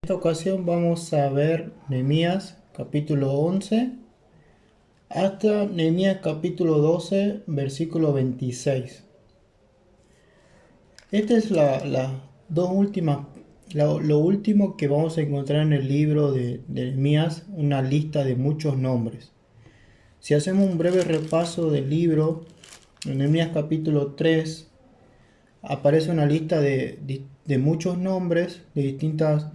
Esta ocasión vamos a ver Nehemías capítulo 11 hasta Nehemías capítulo 12 versículo 26. Esta es la dos últimas, lo último que vamos a encontrar en el libro de Nehemías, una lista de muchos nombres. Si hacemos un breve repaso del libro, en Nehemías capítulo 3 aparece una lista de muchos nombres de distintas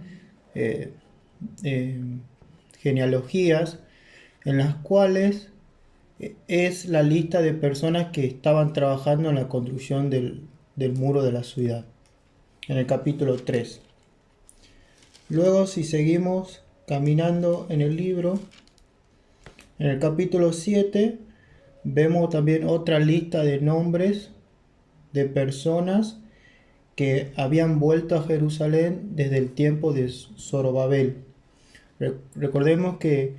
eh, eh, genealogías, en las cuales es la lista de personas que estaban trabajando en la construcción del muro de la ciudad, en el capítulo 3. Luego, si seguimos caminando en el libro, en el capítulo 7 vemos también otra lista de nombres de personas que habían vuelto a Jerusalén desde el tiempo de Zorobabel. Recordemos que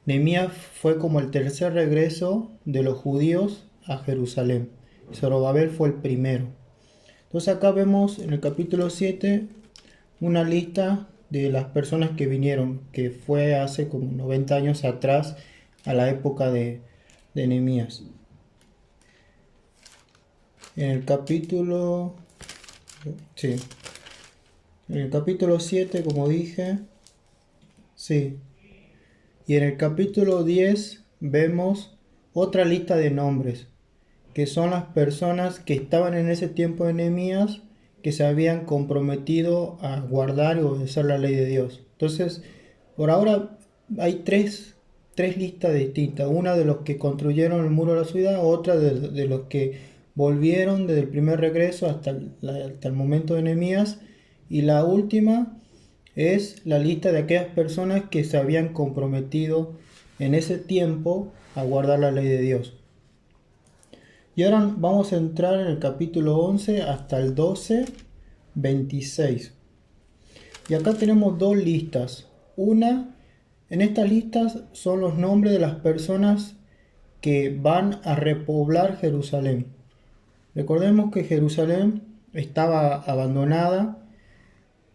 Nehemías fue como el tercer regreso de los judíos a Jerusalén. Zorobabel fue el primero. Entonces acá vemos en el capítulo 7 una lista de las personas que vinieron, que fue hace como 90 años atrás, a la época de Nehemías. En el capítulo... Sí. En el capítulo 7, como dije... Sí. Y en el capítulo 10 vemos otra lista de nombres, que son las personas que estaban en ese tiempo de Nehemías, que se habían comprometido a guardar y obedecer la ley de Dios. Entonces, por ahora hay tres listas distintas. Una de los que construyeron el muro de la ciudad, otra de los que volvieron desde el primer regreso hasta el momento de Nehemías, y la última es la lista de aquellas personas que se habían comprometido en ese tiempo a guardar la ley de Dios. Y ahora vamos a entrar en el capítulo 11 hasta el 12, 26. Y acá tenemos dos listas. En estas listas son los nombres de las personas que van a repoblar Jerusalén. Recordemos que Jerusalén estaba abandonada,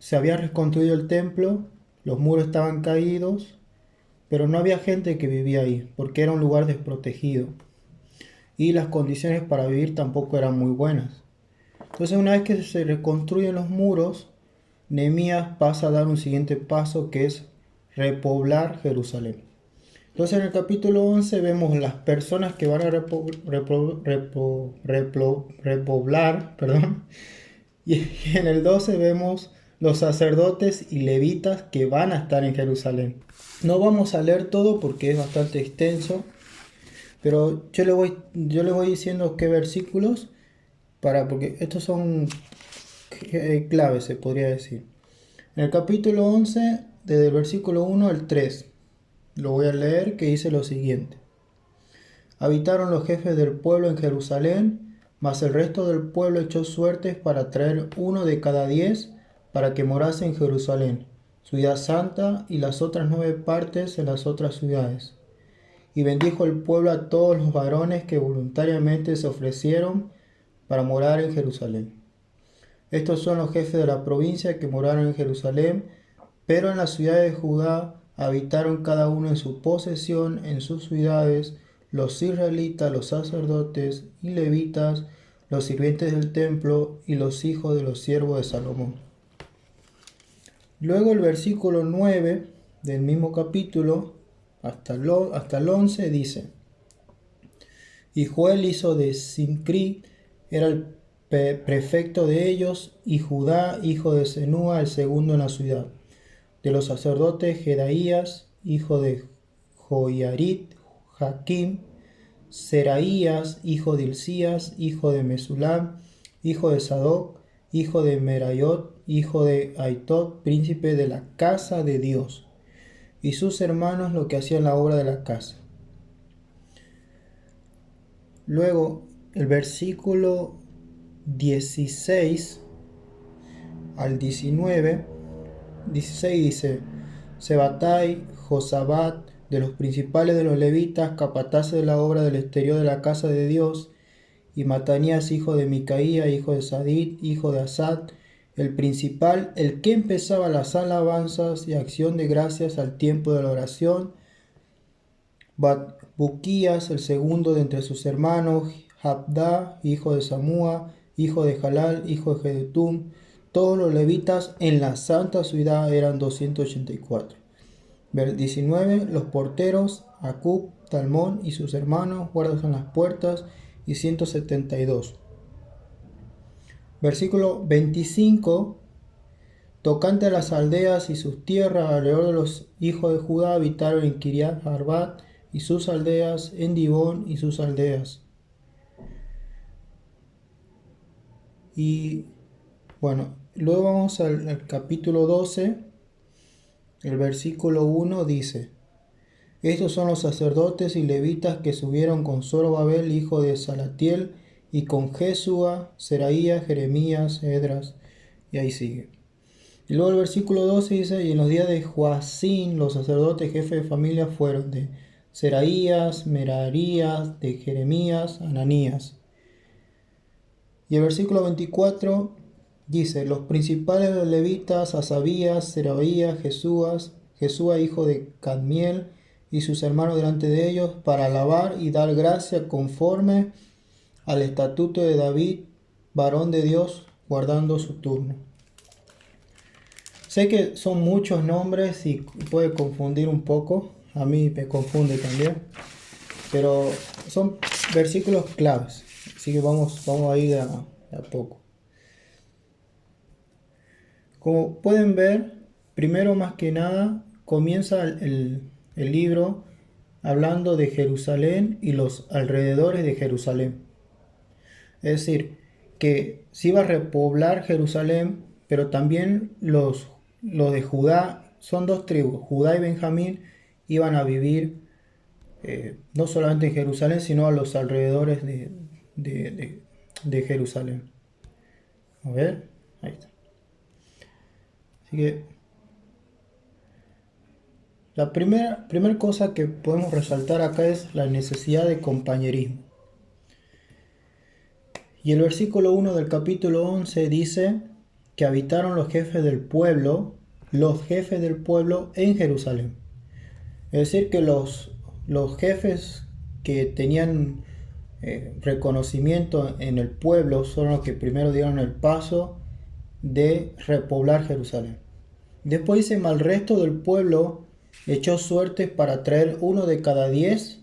se había reconstruido el templo, los muros estaban caídos, pero no había gente que vivía ahí, porque era un lugar desprotegido. Y las condiciones para vivir tampoco eran muy buenas. Entonces, una vez que se reconstruyen los muros, Nehemías pasa a dar un siguiente paso, que es repoblar Jerusalén. Entonces, en el capítulo 11 vemos las personas que van a repoblar, perdón. Y en el 12 vemos los sacerdotes y levitas que van a estar en Jerusalén. No vamos a leer todo porque es bastante extenso, pero yo le voy diciendo qué versículos, porque estos son claves, se podría decir. En el capítulo 11, desde el versículo 1 al 3, lo voy a leer, que dice lo siguiente. Habitaron los jefes del pueblo en Jerusalén, mas el resto del pueblo echó suertes para traer uno de cada 10 para que morase en Jerusalén, ciudad santa, y las otras 9 partes en las otras ciudades. Y bendijo el pueblo a todos los varones que voluntariamente se ofrecieron para morar en Jerusalén. Estos son los jefes de la provincia que moraron en Jerusalén, pero en las ciudades de Judá habitaron cada uno en su posesión, en sus ciudades, los israelitas, los sacerdotes y levitas, los sirvientes del templo y los hijos de los siervos de Salomón. Luego el versículo 9 del mismo capítulo hasta el 11 dice: Y Joel hijo de Simcri era el prefecto de ellos, y Judá hijo de Senúa el segundo en la ciudad. De los sacerdotes, Jedaías hijo de Joiarit, Jaquim, Seraías hijo de Hilcías, hijo de Mesulam, hijo de Sadoc, hijo de Merayot, hijo de Aitot, príncipe de la casa de Dios, y sus hermanos lo que hacían la obra de la casa. Luego, el versículo 16 al 16 dice: Sebatai, Josabat, de los principales de los levitas, capataces de la obra del exterior de la casa de Dios, y Matanías hijo de Micaía, hijo de Sadid, hijo de Asad, el principal, el que empezaba las alabanzas y acción de gracias al tiempo de la oración, Buquías, el segundo de entre sus hermanos, Jabdá, hijo de Samúa, hijo de Jalal, hijo de Jedutum, todos los levitas en la santa ciudad eran 284. 19. Los porteros, Acub, Talmón y sus hermanos, guardas en las puertas, y 172. Versículo 25. Tocante a las aldeas y sus tierras alrededor de los hijos de Judá habitaron en Kiriat Arbat y sus aldeas, en Dibón y sus aldeas. Y bueno, luego vamos al capítulo 12, el versículo 1 dice: Estos son los sacerdotes y levitas que subieron con Zorobabel, hijo de Salatiel, y con Jesúa, Seraías, Jeremías, Edras, y ahí sigue. Y luego el versículo 12 dice: Y en los días de Joacín, los sacerdotes jefes de familia fueron de Seraías, Merarías, de Jeremías, Ananías. Y el versículo 24 dice: Los principales de los levitas, Asabías, Seraías, Jesúa hijo de Cadmiel, y sus hermanos delante de ellos, para alabar y dar gracia conforme al estatuto de David, varón de Dios, guardando su turno. Sé que son muchos nombres y puede confundir un poco, a mí me confunde también, pero son versículos claves, así que vamos a ir a poco. Como pueden ver, primero más que nada comienza el libro hablando de Jerusalén y los alrededores de Jerusalén. Es decir, que se iba a repoblar Jerusalén, pero también los de Judá, son dos tribus, Judá y Benjamín, iban a vivir no solamente en Jerusalén, sino a los alrededores de Jerusalén. A ver, ahí está. Así que la primera cosa que podemos resaltar acá es la necesidad de compañerismo. Y el versículo 1 del capítulo 11 dice que habitaron los jefes del pueblo en Jerusalén. Es decir, que los jefes que tenían reconocimiento en el pueblo son los que primero dieron el paso de repoblar Jerusalén. Después dice: al resto del pueblo echó suertes para traer uno de cada 10.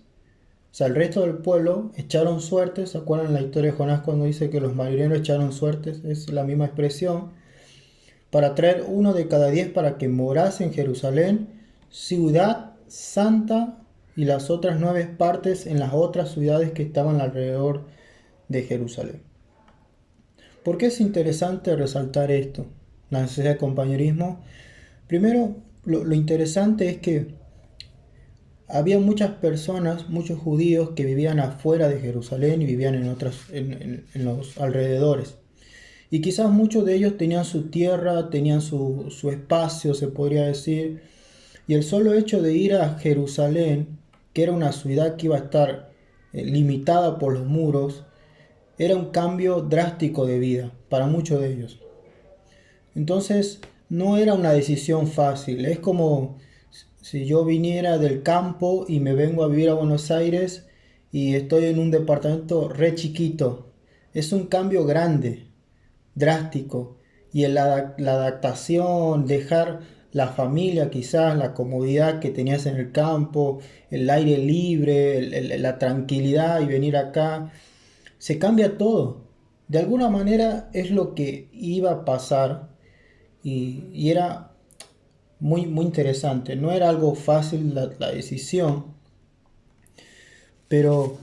O sea, el resto del pueblo echaron suertes. ¿Se acuerdan la historia de Jonás cuando dice que los marineros echaron suertes? Es la misma expresión. Para traer uno de cada 10 para que morase en Jerusalén, ciudad santa, y las otras 9 partes en las otras ciudades que estaban alrededor de Jerusalén. ¿Por qué es interesante resaltar esto? La necesidad de compañerismo. Primero, lo interesante es que había muchas personas, muchos judíos que vivían afuera de Jerusalén y vivían en los alrededores. Y quizás muchos de ellos tenían su tierra, tenían su espacio, se podría decir. Y el solo hecho de ir a Jerusalén, que era una ciudad que iba a estar limitada por los muros, era un cambio drástico de vida para muchos de ellos. Entonces, no era una decisión fácil. Es como si yo viniera del campo y me vengo a vivir a Buenos Aires y estoy en un departamento re chiquito. Es un cambio grande, drástico. Y la adaptación, dejar la familia quizás, la comodidad que tenías en el campo, el aire libre, la tranquilidad, y venir acá, se cambia todo. De alguna manera es lo que iba a pasar y era muy interesante. No era algo fácil la decisión, pero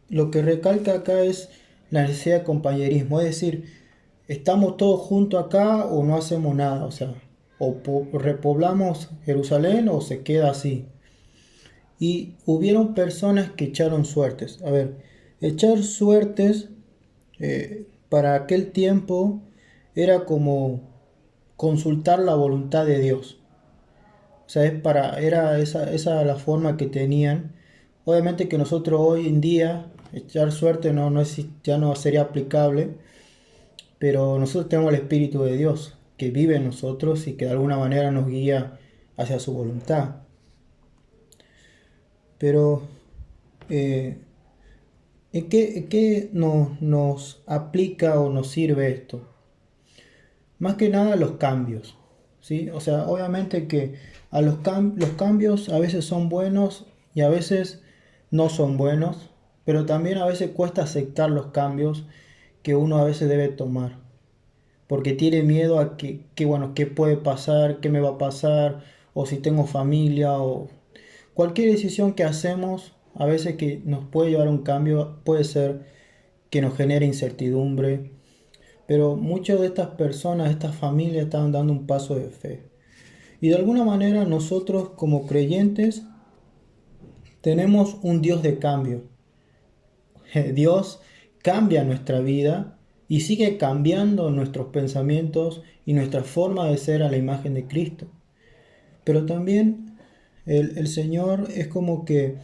lo que recalca acá es la necesidad de compañerismo. Es decir, estamos todos juntos acá o no hacemos nada. O sea, o repoblamos Jerusalén o se queda así. Y hubieron personas que echaron suertes. A ver, echar suertes para aquel tiempo era como consultar la voluntad de Dios. O sea, era esa la forma que tenían. Obviamente que nosotros hoy en día echar suerte ya no sería aplicable, pero nosotros tenemos el Espíritu de Dios que vive en nosotros y que de alguna manera nos guía hacia su voluntad. Pero, ¿en qué nos aplica o nos sirve esto? Más que nada los cambios, ¿sí? O sea, obviamente que los cambios a veces son buenos y a veces no son buenos, pero también a veces cuesta aceptar los cambios que uno a veces debe tomar, porque tiene miedo a bueno, qué puede pasar, qué me va a pasar, o si tengo familia, o cualquier decisión que hacemos, a veces que nos puede llevar a un cambio, puede ser que nos genere incertidumbre, pero muchas de estas personas, estas familias están dando un paso de fe. Y de alguna manera nosotros como creyentes tenemos un Dios de cambio. Dios cambia nuestra vida y sigue cambiando nuestros pensamientos y nuestra forma de ser a la imagen de Cristo. Pero también el Señor es como que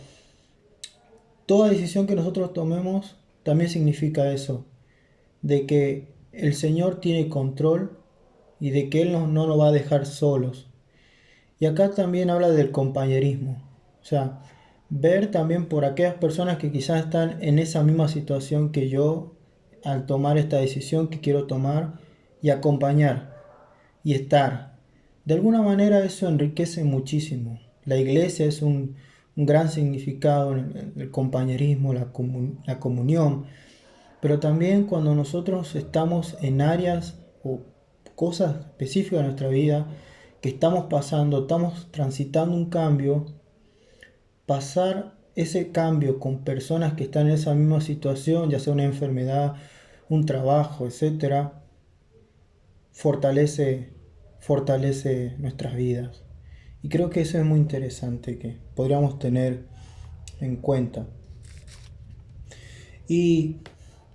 toda decisión que nosotros tomemos también significa eso, de que el Señor tiene control y de que Él no nos va a dejar solos. Y acá también habla del compañerismo, o sea, ver también por aquellas personas que quizás están en esa misma situación que yo al tomar esta decisión que quiero tomar y acompañar y estar. De alguna manera eso enriquece muchísimo. La iglesia es un gran significado en el compañerismo, la comunión, pero también cuando nosotros estamos en áreas o cosas específicas de nuestra vida que estamos pasando, estamos transitando un cambio, pasar ese cambio con personas que están en esa misma situación, ya sea una enfermedad, un trabajo, etcétera, fortalece nuestras vidas. Y creo que eso es muy interesante que podríamos tener en cuenta. Y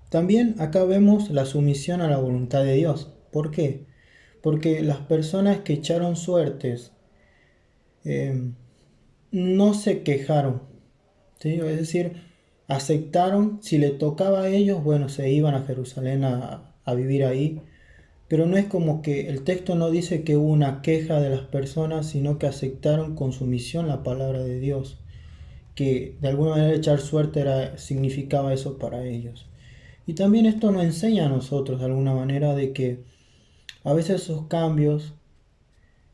también acá vemos la sumisión a la voluntad de Dios. ¿Por qué? Porque las personas que echaron suertes no se quejaron, ¿sí? Es decir, aceptaron, si le tocaba a ellos, bueno, se iban a Jerusalén a vivir ahí, pero no es como que el texto no dice que hubo una queja de las personas, sino que aceptaron con sumisión la palabra de Dios, que de alguna manera echar suerte significaba eso para ellos. Y también esto nos enseña a nosotros de alguna manera de que a veces esos cambios,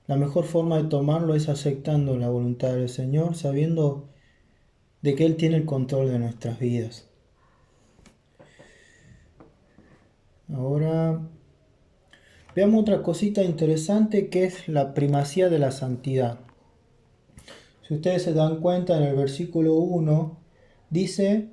la mejor forma de tomarlo es aceptando la voluntad del Señor, sabiendo de que Él tiene el control de nuestras vidas. Ahora veamos otra cosita interesante que es la primacía de la santidad. Si ustedes se dan cuenta en el versículo 1 dice,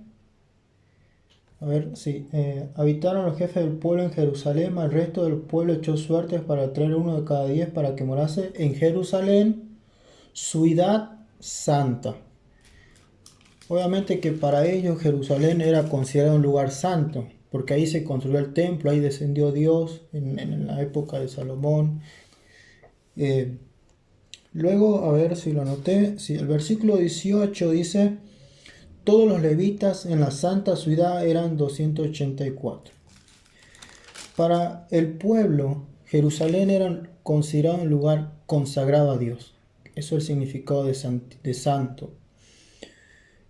habitaron los jefes del pueblo en Jerusalén, el resto del pueblo echó suertes para traer uno de cada 10 para que morase en Jerusalén, ciudad santa. Obviamente que para ellos Jerusalén era considerado un lugar santo, porque ahí se construyó el templo, ahí descendió Dios en la época de Salomón. Luego, a ver si lo anoté, el versículo 18 dice, todos los levitas en la santa ciudad eran 284. Para el pueblo, Jerusalén era considerado un lugar consagrado a Dios. Eso es el significado de santo.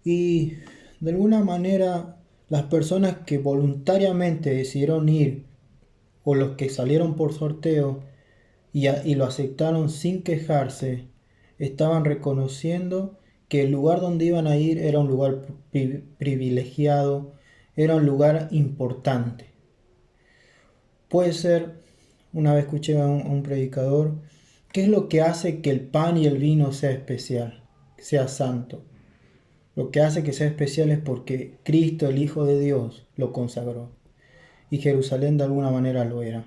Y de alguna manera las personas que voluntariamente decidieron ir o los que salieron por sorteo y lo aceptaron sin quejarse, estaban reconociendo que el lugar donde iban a ir era un lugar privilegiado, era un lugar importante. Puede ser, una vez escuché a un predicador, ¿qué es lo que hace que el pan y el vino sea especial, sea santo? Lo que hace que sea especial es porque Cristo, el Hijo de Dios, lo consagró. Y Jerusalén de alguna manera lo era.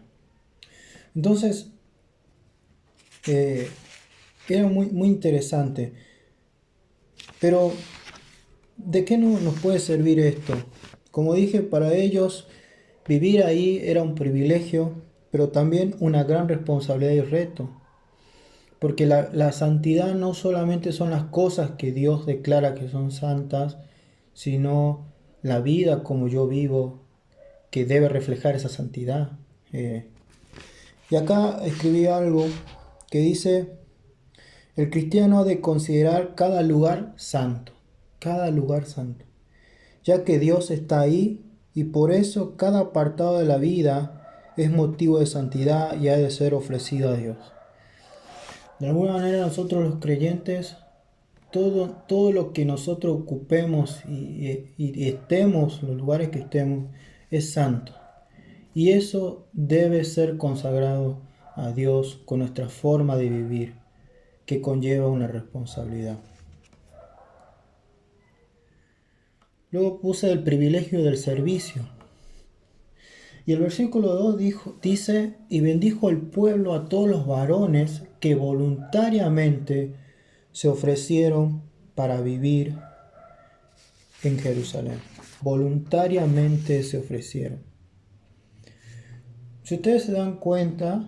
Entonces, era muy, muy interesante. Pero, ¿de qué nos puede servir esto? Como dije, para ellos vivir ahí era un privilegio, pero también una gran responsabilidad y reto. Porque la santidad no solamente son las cosas que Dios declara que son santas, sino la vida como yo vivo, que debe reflejar esa santidad. Y acá escribí algo que dice, el cristiano ha de considerar cada lugar santo, ya que Dios está ahí y por eso cada apartado de la vida es motivo de santidad y ha de ser ofrecido a Dios. De alguna manera nosotros los creyentes, todo lo que nosotros ocupemos y estemos, los lugares que estemos, es santo. Y eso debe ser consagrado a Dios con nuestra forma de vivir, que conlleva una responsabilidad. Luego puse el privilegio del servicio. Y el versículo 2 dice, y bendijo el pueblo a todos los varones que voluntariamente se ofrecieron para vivir en Jerusalén. Voluntariamente se ofrecieron. Si ustedes se dan cuenta,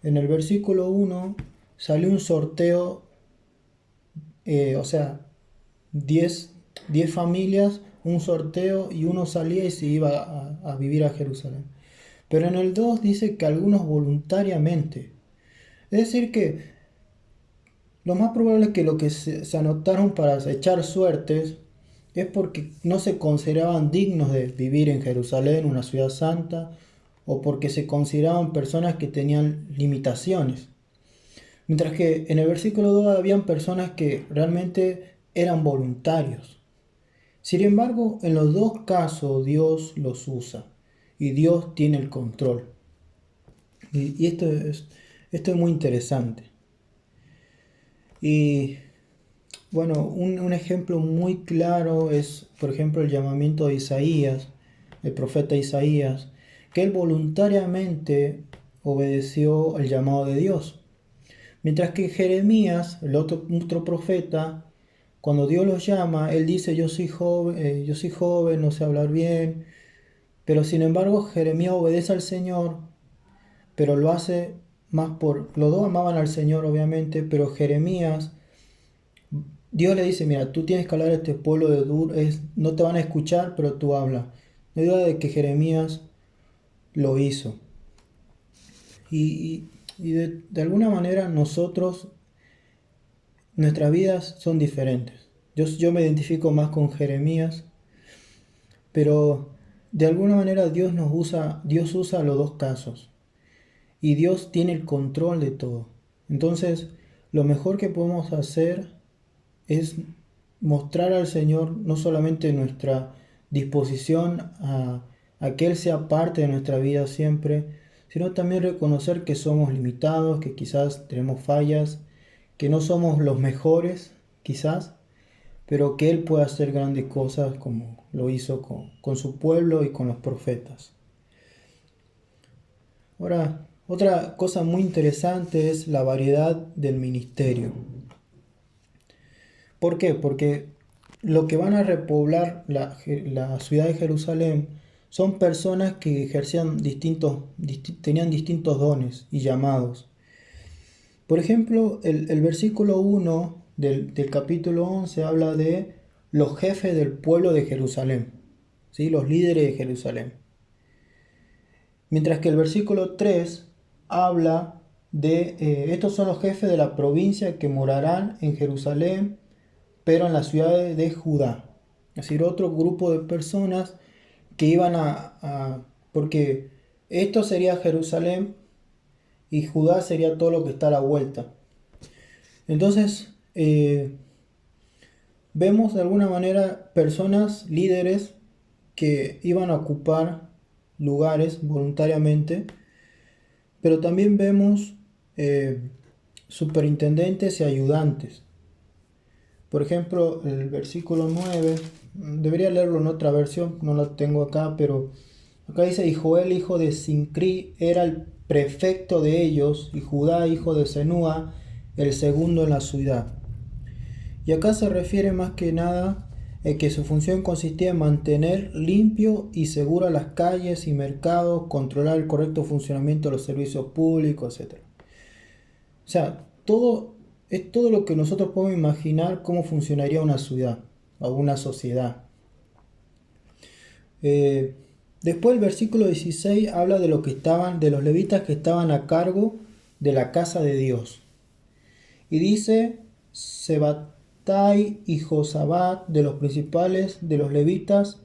en el versículo 1 salió un sorteo, o sea, 10 familias, un sorteo y uno salía y se iba a vivir a Jerusalén. Pero en el 2 dice que algunos voluntariamente. Es decir que lo más probable es que lo que se anotaron para echar suertes es porque no se consideraban dignos de vivir en Jerusalén, una ciudad santa, o porque se consideraban personas que tenían limitaciones. Mientras que en el versículo 2 habían personas que realmente eran voluntarios. Sin embargo, en los dos casos Dios los usa y Dios tiene el control. Y esto es muy interesante. Y bueno, un ejemplo muy claro es, por ejemplo, el llamamiento de Isaías, el profeta Isaías, que él voluntariamente obedeció el llamado de Dios. Mientras que Jeremías, el otro profeta, cuando Dios los llama, él dice, yo soy joven, no sé hablar bien. Pero sin embargo, Jeremías obedece al Señor, pero lo hace más los dos amaban al Señor, obviamente, pero Jeremías, Dios le dice, mira, tú tienes que hablar a este pueblo de Dur, no te van a escuchar, pero tú hablas. No hay duda de que Jeremías lo hizo. Y de alguna manera nosotros, nuestras vidas son diferentes. Yo me identifico más con Jeremías, pero de alguna manera Dios usa los dos casos. Y Dios tiene el control de todo. Entonces, lo mejor que podemos hacer es mostrar al Señor no solamente nuestra disposición a que Él sea parte de nuestra vida siempre, sino también reconocer que somos limitados, que quizás tenemos fallas, que no somos los mejores, quizás, pero que Él puede hacer grandes cosas como lo hizo con su pueblo y con los profetas. Ahora, otra cosa muy interesante es la variedad del ministerio. ¿Por qué? Porque lo que van a repoblar la ciudad de Jerusalén son personas que ejercían tenían distintos dones y llamados. Por ejemplo, el versículo 1 del capítulo 11 habla de los jefes del pueblo de Jerusalén, ¿sí? Los líderes de Jerusalén. Mientras que el versículo 3 habla de estos son los jefes de la provincia que morarán en Jerusalén, pero en las ciudades de Judá. Es decir, otro grupo de personas que iban porque esto sería Jerusalén y Judá sería todo lo que está a la vuelta. Entonces, vemos de alguna manera personas, líderes, que iban a ocupar lugares voluntariamente, pero también vemos superintendentes y ayudantes. Por ejemplo, el versículo 9, debería leerlo en otra versión, no lo tengo acá, pero acá dice, y Joel, hijo de Sincri, era el prefecto de ellos, y Judá, hijo de Senúa, el segundo en la ciudad. Y acá se refiere más que nada que su función consistía en mantener limpio y segura las calles y mercados, controlar el correcto funcionamiento de los servicios públicos, etc. O sea, es todo lo que nosotros podemos imaginar cómo funcionaría una ciudad o una sociedad. Después el versículo 16 habla de de los levitas que estaban a cargo de la casa de Dios. Y dice, Sebatai y Josabat, de los principales de los levitas,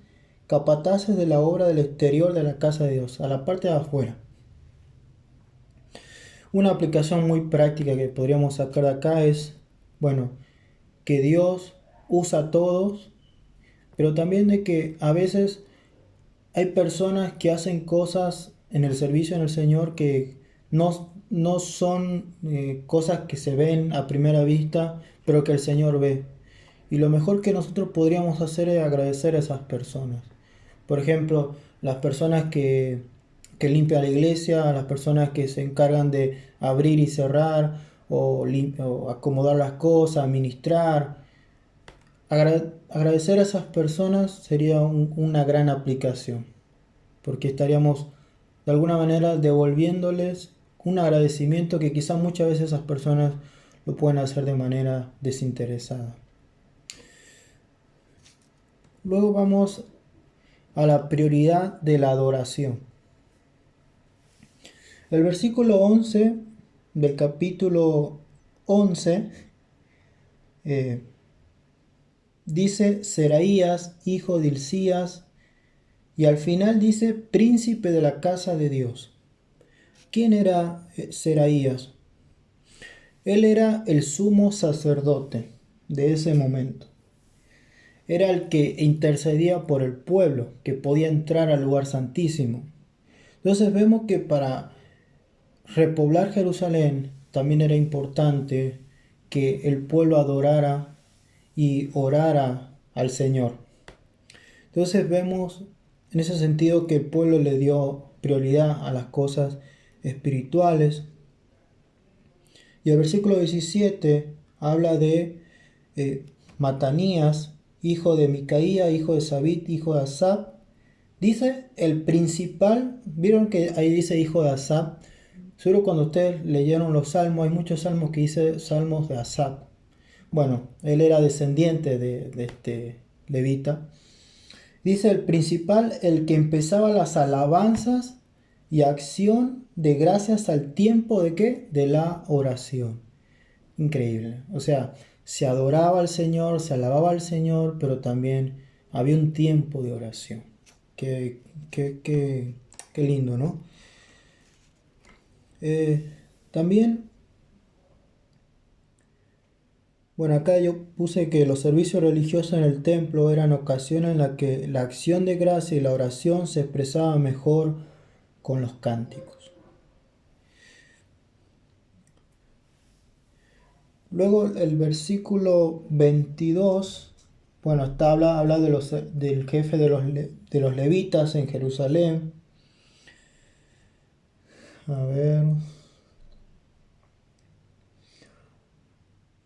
capataces de la obra del exterior de la casa de Dios, a la parte de afuera. Una aplicación muy práctica que podríamos sacar de acá es, bueno, que Dios usa a todos, pero también de que a veces hay personas que hacen cosas en el servicio en el Señor que no son cosas que se ven a primera vista, pero que el Señor ve. Y lo mejor que nosotros podríamos hacer es agradecer a esas personas. Por ejemplo, las personas que limpian la iglesia, las personas que se encargan de abrir y cerrar, o acomodar las cosas, administrar. Agradecer a esas personas sería una gran aplicación, porque estaríamos de alguna manera devolviéndoles un agradecimiento que quizás muchas veces esas personas lo pueden hacer de manera desinteresada. Luego vamos a la prioridad de la adoración. El versículo 11 del capítulo 11 dice Seraías, hijo de Hilcías, y al final dice príncipe de la casa de Dios. ¿Quién era Seraías? Él era el sumo sacerdote de ese momento. Era el que intercedía por el pueblo, que podía entrar al lugar santísimo. Entonces vemos que para repoblar Jerusalén también era importante que el pueblo adorara y orara al Señor. Entonces vemos en ese sentido que el pueblo le dio prioridad a las cosas espirituales. Y el versículo 17 habla de Matanías, hijo de Micaía, hijo de Sabit, hijo de Asaf. Dice el principal, vieron que ahí dice hijo de Asaf. Seguro cuando ustedes leyeron los salmos, hay muchos salmos que dice salmos de Asaf. Bueno, él era descendiente de este levita. Dice el principal, el que empezaba las alabanzas y acción de gracias al tiempo de ¿qué? De la oración. Increíble. O sea, se adoraba al Señor, se alababa al Señor, pero también había un tiempo de oración. Qué lindo, ¿no? También, bueno, acá yo puse que los servicios religiosos en el templo eran ocasiones en las que la acción de gracia y la oración se expresaba mejor con los cánticos. Luego el versículo 22, bueno, habla del jefe de los levitas en Jerusalén. A ver.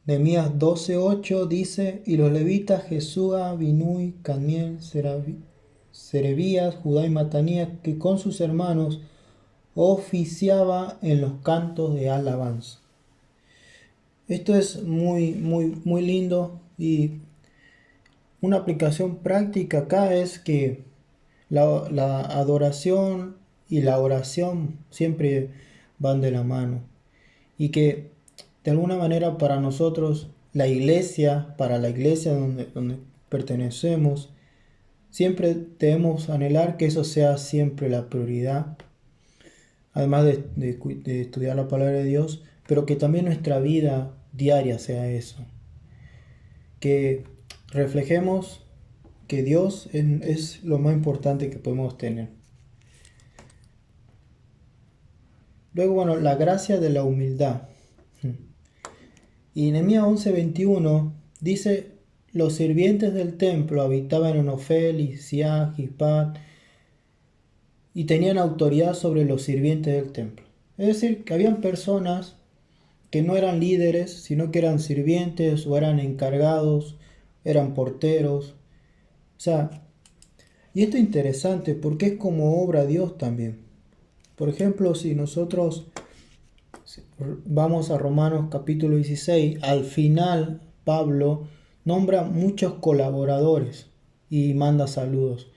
Nehemías 12:8 dice, y los levitas Jesúa, Binui, Caniel, Serebías, Judá y Matanías, que con sus hermanos oficiaba en los cantos de alabanza. Esto es muy lindo, y una aplicación práctica acá es que la adoración y la oración siempre van de la mano, y que de alguna manera para nosotros para la iglesia donde pertenecemos, siempre debemos anhelar que eso sea siempre la prioridad, además de estudiar la palabra de Dios, pero que también nuestra vida diaria sea eso, que reflejemos que Dios es lo más importante que podemos tener. Luego, bueno, la gracia de la humildad. Y Nehemías 11:21 dice, los sirvientes del templo habitaban en Ofel, Isiah, Gipat, y tenían autoridad sobre los sirvientes del templo. Es decir, que habían personas que no eran líderes, sino que eran sirvientes o eran encargados, eran porteros. O sea, y esto es interesante porque es como obra Dios también. Por ejemplo, si nosotros vamos a Romanos capítulo 16, al final Pablo nombra muchos colaboradores y manda saludos.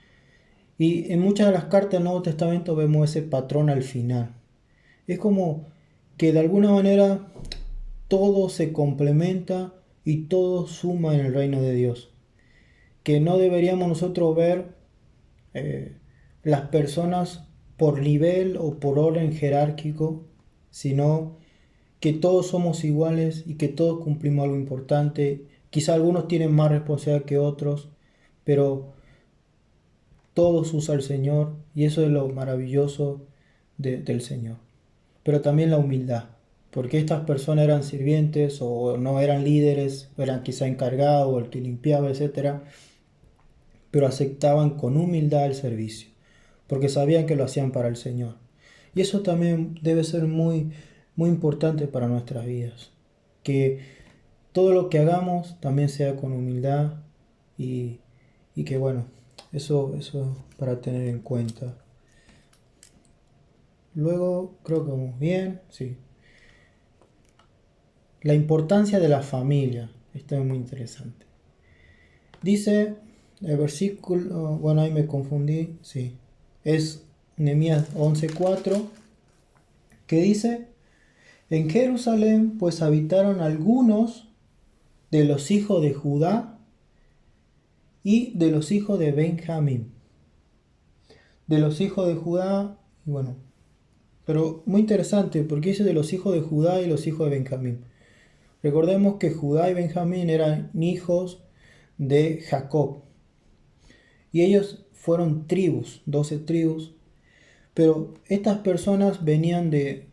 Y en muchas de las cartas del Nuevo Testamento vemos ese patrón al final. Es como que de alguna manera todo se complementa y todo suma en el reino de Dios. Que no deberíamos nosotros ver las personas por nivel o por orden jerárquico, sino que todos somos iguales y que todos cumplimos algo importante. Quizá algunos tienen más responsabilidad que otros, pero todos usa el Señor y eso es lo maravilloso del Señor. Pero también la humildad, porque estas personas eran sirvientes o no eran líderes, eran quizá encargados o el que limpiaba, etcétera, pero aceptaban con humildad el servicio, porque sabían que lo hacían para el Señor. Y eso también debe ser muy, muy importante para nuestras vidas, que todo lo que hagamos también sea con humildad y, y que bueno, eso para tener en cuenta. Luego creo que vamos bien, sí. La importancia de la familia, esto es muy interesante. Dice el versículo, bueno ahí me confundí, sí, es Nehemías 11:4, que dice, en Jerusalén pues habitaron algunos de los hijos de Judá y de los hijos de Benjamín. De los hijos de Judá, y bueno, pero muy interesante porque dice de los hijos de Judá y los hijos de Benjamín. Recordemos que Judá y Benjamín eran hijos de Jacob. Y ellos fueron tribus, 12 tribus. Pero estas personas venían de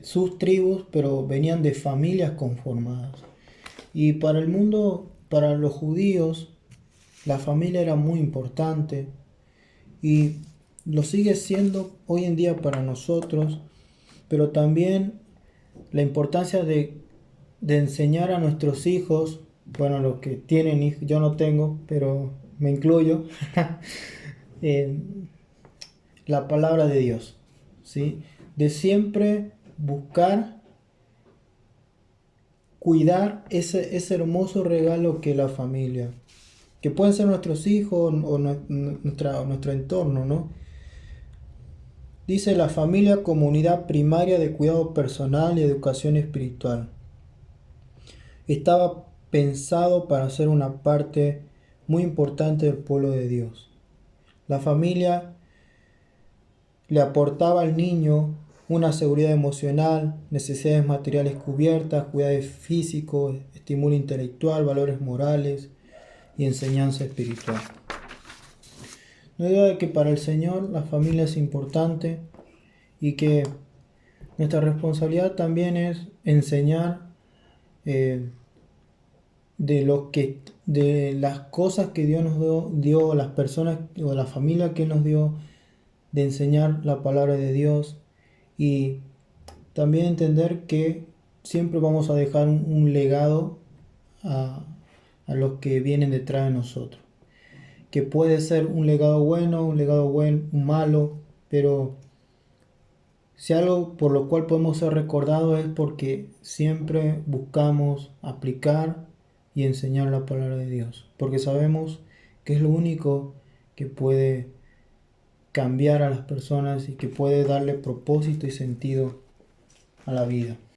sus tribus, pero venían de familias conformadas. Y para el mundo, para los judíos, la familia era muy importante. Y lo sigue siendo hoy en día para nosotros. Pero también la importancia de enseñar a nuestros hijos, bueno, los que tienen hijos, yo no tengo, pero me incluyo, eh, la palabra de Dios, ¿sí? De siempre buscar, cuidar ese hermoso regalo que es la familia, que pueden ser nuestros hijos o nuestro entorno, ¿no? Dice la familia como unidad primaria de cuidado personal y educación espiritual. Estaba pensado para ser una parte muy importante del pueblo de Dios. La familia le aportaba al niño una seguridad emocional, necesidades materiales cubiertas, cuidados físicos, estímulo intelectual, valores morales y enseñanza espiritual. No hay duda de que para el Señor la familia es importante y que nuestra responsabilidad también es enseñar eh, de las cosas que Dios nos dio, las personas o la familia que nos dio, de enseñar la palabra de Dios y también entender que siempre vamos a dejar un legado a, a los que vienen detrás de nosotros. Que puede ser un legado bueno, un malo, pero si algo por lo cual podemos ser recordados es porque siempre buscamos aplicar y enseñar la palabra de Dios, porque sabemos que es lo único que puede cambiar a las personas y que puede darle propósito y sentido a la vida.